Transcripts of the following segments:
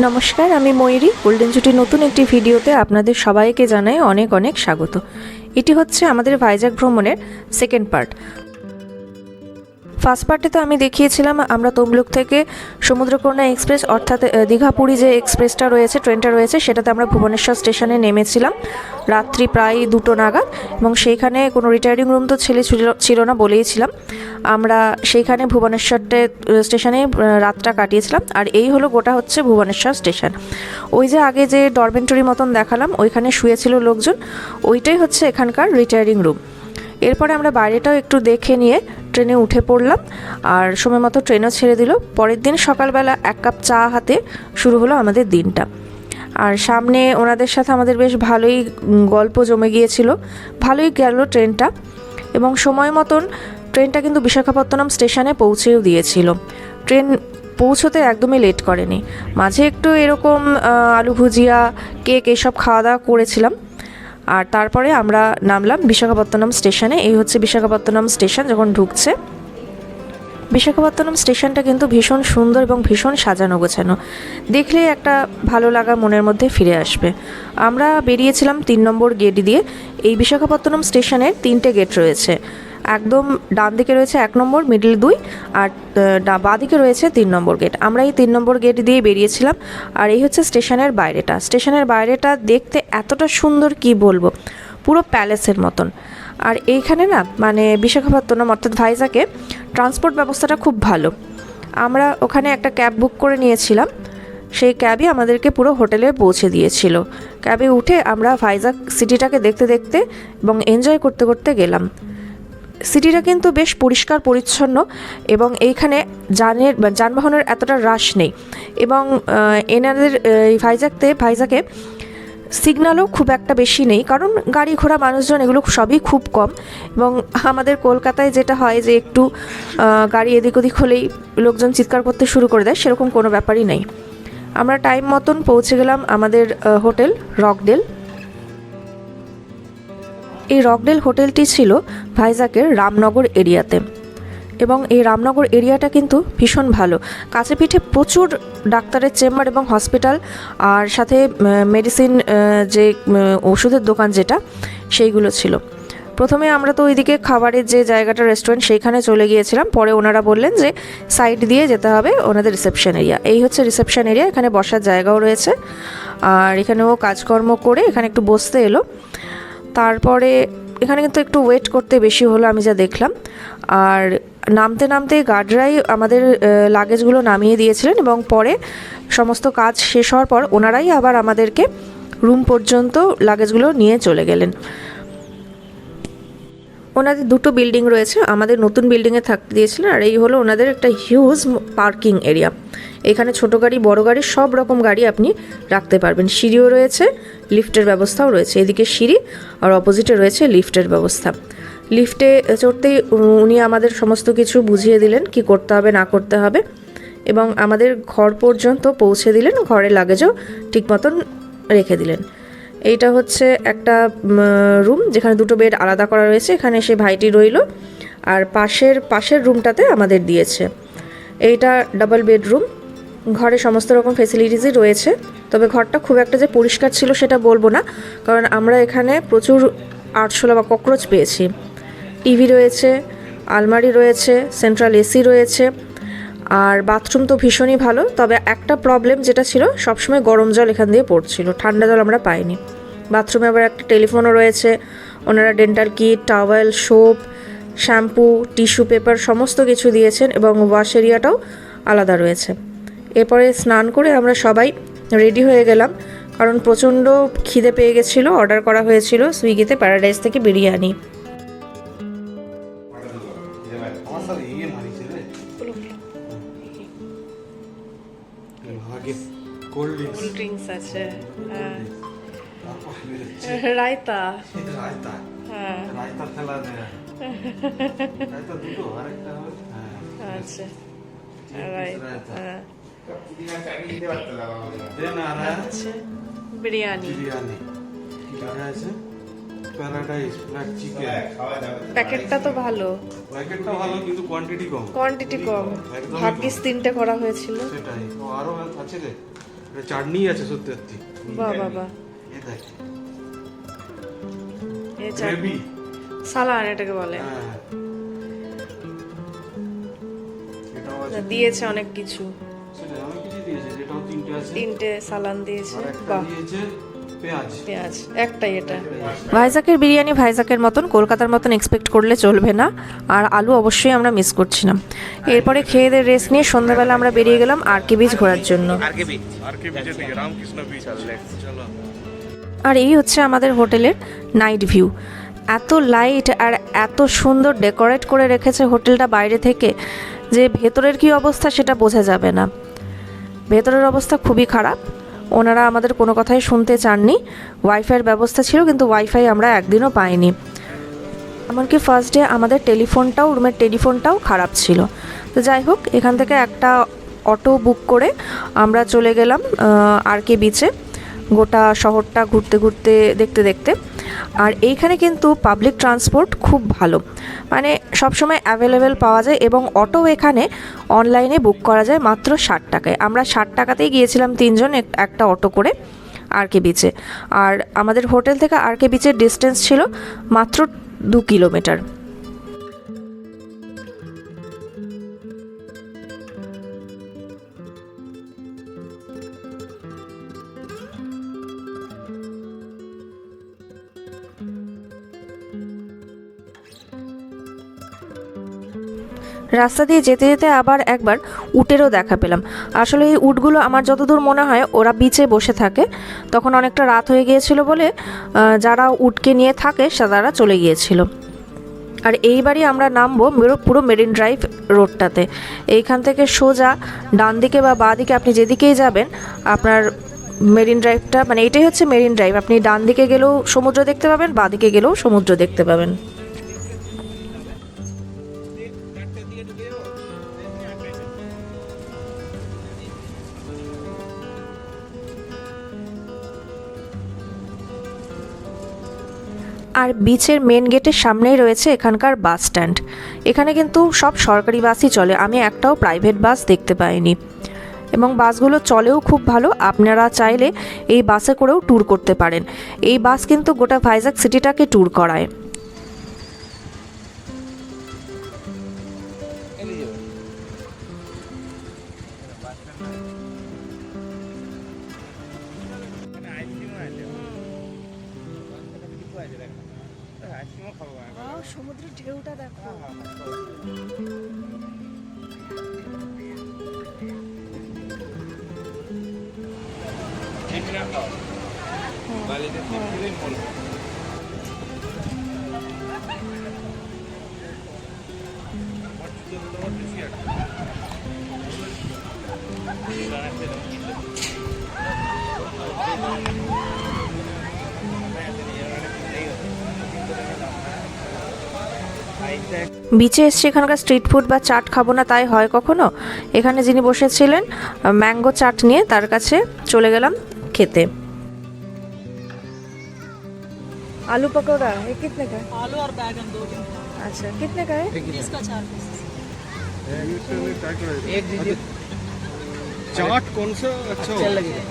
নমস্কার, আমি ময়ূরী। গোল্ডেন জুটির নতুন একটি ভিডিওতে আপনাদের সবাইকে জানাই অনেক অনেক স্বাগত। এটি হচ্ছে আমাদের ভাইজ্যাক ভ্রমণের সেকেন্ড পার্ট। ফার্স্ট পার্টে তো আমি দেখিয়েছিলাম আমরা তমলুক থেকে সমুদ্রকন্যা এক্সপ্রেস অর্থাৎ দীঘাপুরী যে এক্সপ্রেসটা রয়েছে, ট্রেনটা রয়েছে, সেটাতে আমরা ভুবনেশ্বর স্টেশনে নেমেছিলাম রাত্রি প্রায় 2টো নাগাদ, এবং সেইখানে কোনো রিটায়ারিং রুম তো ছিল না বলেইছিলাম। আমরা সেইখানে ভুবনেশ্বর স্টেশনে রাতটা কাটিয়েছিলাম। আর এই হলো গোটা হচ্ছে ভুবনেশ্বর স্টেশন। ওই যে আগে যে ডরমেন্টরি মতন দেখালাম, ওইখানে শুয়েছিল লোকজন, ওইটাই হচ্ছে এখানকার রিটায়ারিং রুম। এরপরে আমরা বাইরেটাও একটু দেখে নিয়ে ট্রেনে উঠে পড়লাম, আর সময় মতো ট্রেনও ছেড়ে দিল। পরের দিন সকালবেলা 1 কাপ চা হাতে শুরু হলো আমাদের দিনটা। আর সামনে ওনাদের সাথে আমাদের বেশ ভালোই গল্প জমে গিয়েছিল, ভালোই গেল ট্রেনটা। এবং সময় মতন ট্রেনটা কিন্তু বিশাখাপত্তনম স্টেশনে পৌঁছেও দিয়েছিল। ট্রেন পৌঁছতে একদমই লেট করেনি। মাঝে একটু এরকম আলু ভুজিয়া, কেক এসব খাওয়া দাওয়া করেছিলাম। আর তারপরে আমরা নামলাম বিশাখাপত্তনম স্টেশনে। এই হচ্ছে বিশাখাপত্তনম স্টেশন যখন ঢুকছে। বিশাখাপত্তনম স্টেশনটা কিন্তু ভীষণ সুন্দর এবং ভীষণ সাজানো গোছানো, দেখলেই একটা ভালো লাগা মনের মধ্যে ফিরে আসবে। আমরা বেরিয়েছিলাম 3 নম্বর গেট দিয়ে। এই বিশাখাপত্তনম স্টেশনের 3টে গেট রয়েছে। একদম ডান দিকে রয়েছে 1 নম্বর, মিডল 2, আর বাঁ দিকে রয়েছে 3 নম্বর গেট। আমরা এই 3 নম্বর গেট দিয়ে বেরিয়েছিলাম। আর এই হচ্ছে স্টেশনের বাইরেটা। স্টেশনের বাইরেটা দেখতে এতটা সুন্দর কি বলবো, পুরো প্যালেসের মতন। আর এইখানে না মানে বিশাখাপত্তনম অর্থাৎ ভাইজ্যাকে ট্রান্সপোর্ট ব্যবস্থাটা খুব ভালো। আমরা ওখানে একটা ক্যাব বুক করে নিয়েছিলাম, সেই ক্যাবই আমাদেরকে পুরো হোটেলে পৌঁছে দিয়েছিল। ক্যাবে উঠে আমরা ভাইজ্যাক সিটিটাকে দেখতে দেখতে এবং এনজয় করতে করতে গেলাম। সিটিটা কিন্তু বেশ পরিষ্কার পরিচ্ছন্ন, এবং এইখানে যানবাহনের এতটা রাশ নেই। এবং এনাদের এই ভাইজ্যাকে সিগন্যালও খুব একটা বেশি নেই, কারণ গাড়ি ঘোড়া মানুষজন এগুলো সবই খুব কম। এবং আমাদের কলকাতায় যেটা হয় যে একটু গাড়ি এদিক ওদিক হলেই লোকজন চিৎকার করতে শুরু করে দেয়, সেরকম কোনো ব্যাপারই নেই। আমরা টাইম মতন পৌঁছে গেলাম আমাদের হোটেল রকডেল। এই রকডেল হোটেলটি ছিল ভাইজ্যাকের রামনগর এরিয়াতে, এবং এই রামনগর এরিয়াটা কিন্তু ভীষণ ভালো। কাছে পিঠে প্রচুর ডাক্তারের চেম্বার এবং হসপিটাল, আর সাথে মেডিসিন যে ওষুধের দোকান যেটা, সেইগুলো ছিল। প্রথমে আমরা তো ওইদিকে খাবারের যে জায়গাটা রেস্টুরেন্ট, সেইখানে চলে গিয়েছিলাম। পরে ওনারা বললেন যে সাইড দিয়ে যেতে হবে ওনাদের রিসেপশন এরিয়া। এই হচ্ছে রিসেপশন এরিয়া, এখানে বসার জায়গাও রয়েছে। আর এখানেও কাজকর্ম করে এখানে একটু বসতে এলো। তারপরে এখানে কিন্তু একটু ওয়েট করতে বেশি হলো আমি যা দেখলাম। আর নামতে নামতে গার্ডরাই আমাদের লাগেজগুলো নামিয়ে দিয়েছিলেন, এবং পরে সমস্ত কাজ শেষ হওয়ার পর ওনারাই আবার আমাদেরকে রুম পর্যন্ত লাগেজগুলো নিয়ে চলে গেলেন। ওনাদের 2টো বিল্ডিং রয়েছে, আমাদের নতুন বিল্ডিংয়ে থাকতে দিয়েছিলেন। আর এই হলো ওনাদের একটা হিউজ পার্কিং এরিয়া। এখানে ছোট গাড়ি বড় গাড়ি সব রকম গাড়ি আপনি রাখতে পারবেন। সিঁড়িও রয়েছে, লিফটের ব্যবস্থাও রয়েছে। এদিকে সিঁড়ি আর অপোজিটে রয়েছে লিফটের ব্যবস্থা। লিফটে চড়তেই উনি আমাদের সমস্ত কিছু বুঝিয়ে দিলেন কি করতে হবে না করতে হবে, এবং আমাদের ঘর পর্যন্ত পৌঁছে দিলেন। ঘরের লাগেজও ঠিক মতন রেখে দিলেন। এইটা হচ্ছে একটা রুম যেখানে 2টো বেড আলাদা করা রয়েছে। এখানে সে ভাইটি রইল, আর পাশের রুমটাতে আমাদের দিয়েছে। এইটা ডাবল বেডরুম। ঘরে সমস্ত রকম ফেসিলিটিসই রয়েছে, তবে ঘরটা খুব একটা যে পরিষ্কার ছিল সেটা বলবো না, কারণ আমরা এখানে প্রচুর আরশোলা বা ককরোচ পেয়েছি। টিভি রয়েছে, আলমারি রয়েছে, সেন্ট্রাল এসি রয়েছে, আর বাথরুম তো ভীষণই ভালো। তবে একটা প্রবলেম যেটা ছিল, সবসময় গরম জল এখান দিয়ে পড়ছিল, ঠান্ডা জল আমরা পাইনি। বাথরুমে আবার একটা টেলিফোনও রয়েছে। ওনারা dental kit, towel, soap, shampoo, tissue paper সমস্ত কিছু দিয়েছেন, এবং ওয়াশ এরিয়াটাও আলাদা রয়েছে। এরপরে স্নান করে আমরা সবাই রেডি হয়ে গেলাম, কারণ প্রচণ্ড খিদে পেয়ে গেছিলো। অর্ডার করা হয়েছিল সুইগিতে প্যারাডাইস থেকে বিরিয়ানি। কোল্ড ড্রিঙ্কস আছে, রায়তা, হ্যাঁ রায়তা খেলা দেয়, রায়তা দুটো আরেকটা হবে, হ্যাঁ আচ্ছা রায়তা, হ্যাঁ দেন আর আছে বিরিয়ানি, কি আছে প্যারাডাইস ব্ল্যাক চিকেন। প্যাকেটটা তো ভালো, প্যাকেটটা ভালো কিন্তু কোয়ান্টিটি কম, ভাগ্যিস 3টে করা হয়েছিল। সেটাই, তো আরো আছে রে, চাটনি আছে সত্যি সত্যি। বাহ বাহ বাহ, এ দেখ এই গ্রেভি। সালান এটাকে বলে। হ্যাঁ এটাও আছে, দিয়েছে অনেক কিছু, সেটা আমি কিছু দিয়েছে, যেটাও তিনটে আছে, তিনটে সালান দিয়েছে। আর একটা বাহ, দিয়েছে পেঁয়াজ। পেঁয়াজ একটাই এটা। ভাইজাকের বিরিয়ানি ভাইজাকের মতন, কলকাতার মতন এক্সপেক্ট করলে চলবে না। আর আলু অবশ্যই আমরা মিস করছিলাম। এরপরে খেয়ে দিয়ে রেস্ট নিয়ে সন্ধ্যাবেলা আমরা বেরিয়ে গেলাম আরকে বিচ ঘোরার জন্য। আরকে বিচের দিকে, রামকৃষ্ণ বিচ। চলো। আর এই হচ্ছে আমাদের হোটেলের নাইট ভিউ। এত লাইট আর এত সুন্দর ডেকোরেট করে রেখেছে হোটেলটা বাইরে থেকে, যে ভেতরের কি অবস্থা সেটা বোঝা যাবে না। ভেতরের অবস্থা খুবই খারাপ, ওনারা আমাদের কোনো কথাই শুনতে চাননি। ওয়াইফাইয়ের ব্যবস্থা ছিল কিন্তু ওয়াইফাই আমরা একদিনও পাইনি। এমনকি ফার্স্ট ডে আমাদের রুমের টেলিফোনটাও খারাপ ছিল। তো যাই হোক, এখান থেকে একটা অটো বুক করে আমরা চলে গেলাম আরকে বিচে, গোটা শহরটা ঘুরতে ঘুরতে দেখতে দেখতে। আর এইখানে কিন্তু পাবলিক ট্রান্সপোর্ট খুব ভালো, মানে সবসময় অ্যাভেলেবেল পাওয়া যায়, এবং অটো এখানে অনলাইনে বুক করা যায় মাত্র 60 টাকায়। আমরা 60 টাকাতেই গিয়েছিলাম তিনজন একটা অটো করে আরকে বিচে। আর আমাদের হোটেল থেকে আরকে বিচের ডিস্টেন্স ছিল মাত্র 2 কিলোমিটার। রাস্তা দিয়ে যেতে যেতে আবার একবার উটেরও দেখা পেলাম। আসলে এই উটগুলো আমার যতদূর মনে হয় ওরা বিচে বসে থাকে। তখন অনেকটা রাত হয়ে গিয়েছিল বলে যারা উটকে নিয়ে থাকে তারা চলে গিয়েছিল। আর এইবারই আমরা নামবো পুরো মেরিন ড্রাইভ রোডটাতে। এইখান থেকে সোজা ডান দিকে বা বাঁ দিকে আপনি যেদিকেই যাবেন, আপনার মেরিন ড্রাইভটা, মানে এটাই হচ্ছে মেরিন ড্রাইভ। আপনি ডান দিকে গেলেও সমুদ্র দেখতে পাবেন, বাঁ দিকে গেলেও সমুদ্র দেখতে পাবেন। আর বিচের মেন গেটের সামনেই রয়েছে এখানকার বাস স্ট্যান্ড। এখানে কিন্তু সব সরকারি বাসই চলে, আমি একটাও প্রাইভেট বাস দেখতে পাইনি। এবং বাসগুলো চলেও খুব ভালো, আপনারা চাইলে এই বাসে করেও ট্যুর করতে পারেন। এই বাস কিন্তু গোটা ভাইজাগ সিটিটাকে ট্যুর করায়। সমুদ্রের ঢেউটা দেখো। বিচে এসছে, এখানকার স্ট্রিট ফুড বা চাট খাবো না তাই হয় কখনো? এখানে যিনি বসেছিলেন ম্যাঙ্গো চাট নিয়ে, তার কাছে চলে গেলাম খেতে। आलू पकौड़ा ये कितने का है? आलू और बैगन 2 दिन का। अच्छा कितने का है? 20 का 4 पीस। एक दीजिए। चाट कौन सा अच्छा लगेगा?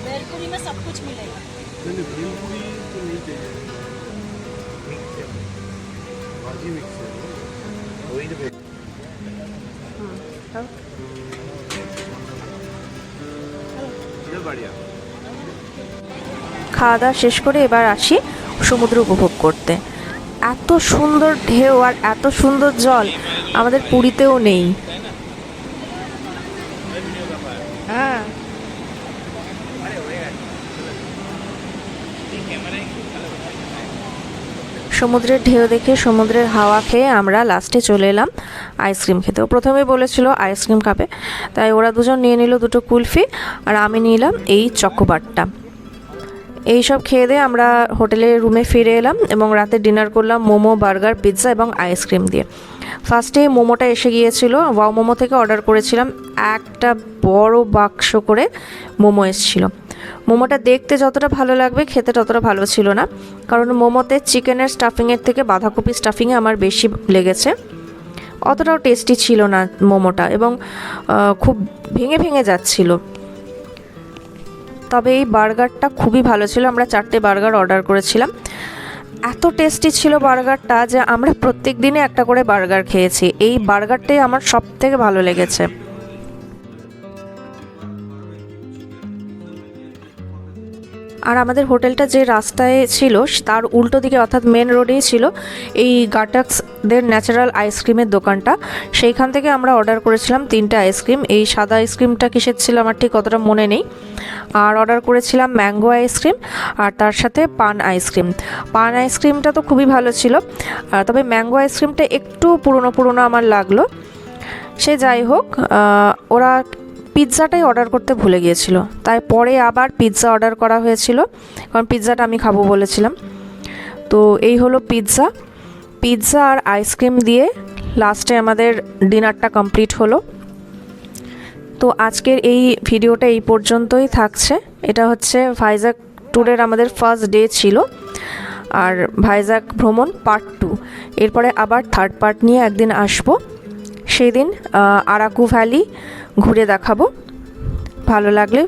भेलपुरी में सब कुछ मिलेगा। नहीं भेलपुरी तो नहीं चाहिए, भाजी मिक्स है वही तो। ये बढ़िया। খাওয়া দাওয়া শেষ করে এবার আসি সমুদ্র উপভোগ করতে। এত সুন্দর ঢেউ আর এত সুন্দর জল আমাদের পুরীতেও নেই। হ্যাঁ, সমুদ্রের ঢেউ দেখে সমুদ্রের হাওয়া খেয়ে আমরা লাস্টে চলে এলাম আইসক্রিম খেতে। ও প্রথমে বলেছিল আইসক্রিম খাবে, তাই ওরা দুজন নিয়ে নিল 2টো কুলফি আর আমি নিলাম এই চকোবারটা। এইসব খেয়ে দিয়ে আমরা হোটেলের রুমে ফিরে এলাম এবং রাতে ডিনার করলাম মোমো, বার্গার, পিৎজা এবং আইসক্রিম দিয়ে। ফার্স্টে মোমোটা এসে গিয়েছিল, ওয়াও মোমো থেকে অর্ডার করেছিলাম। একটা বড় বাক্স করে মোমো এসেছিল। মোমোটা দেখতে যতটা ভালো লাগবে খেতে ততটা ভালো ছিল না, কারণ মোমোতে চিকেনের স্টাফিংয়ের থেকে বাঁধাকপি স্টাফিংয়ে আমার বেশি লেগেছে। অতটাও টেস্টি ছিল না মোমোটা এবং খুব ভেঙে ভেঙে যাচ্ছিল। তবে এই বার্গারটা খুবই ভালো ছিল। আমরা 4টে বার্গার অর্ডার করেছিলাম। এত টেস্টি ছিল বার্গারটা যে আমরা প্রত্যেক দিনে একটা করে বার্গার খেয়েছি। এই বার্গারটাই আমার সব থেকে ভালো লেগেছে। আর আমাদের হোটেলটা যে রাস্তায় ছিল তার উল্টো দিকে অর্থাৎ মেন রোডেই ছিল এই গাটাক্সদের ন্যাচারাল আইসক্রিমের দোকানটা। সেইখান থেকে আমরা অর্ডার করেছিলাম 3টে আইসক্রিম। এই সাদা আইসক্রিমটা কিসের ছিল আমার ঠিক অতটা মনে নেই। আর অর্ডার করেছিলাম ম্যাঙ্গো আইসক্রিম আর তার সাথে পান আইসক্রিম। পান আইসক্রিমটা তো খুবই ভালো ছিল, তবে ম্যাঙ্গো আইসক্রিমটা একটু পুরনো পুরনো আমার লাগলো। সে যাই হোক, ওরা পিৎজাটাই অর্ডার করতে ভুলে গিয়েছিল, তাই পরে আবার পিৎজা অর্ডার করা হয়েছিল, কারণ পিৎজাটা আমি খাবো বলেছিলাম। তো এই হলো পিৎজা আর আইসক্রিম দিয়ে লাস্টে আমাদের ডিনারটা কমপ্লিট হলো। তো আজকের এই ভিডিওটা এই পর্যন্তই থাকছে। এটা হচ্ছে ভাইজ্যাক ট্যুরের আমাদের ফার্স্ট ডে ছিল, আর ভাইজ্যাক ভ্রমণ পার্ট 2। এরপরে আবার থার্ড পার্ট নিয়ে একদিন আসবো, সেই দিন আরাকু ভ্যালি ঘুরে দেখাবো। ভালো লাগলে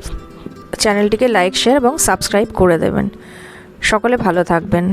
চ্যানেলটিকে লাইক, শেয়ার এবং সাবস্ক্রাইব করে দেবেন। সকলে ভালো থাকবেন।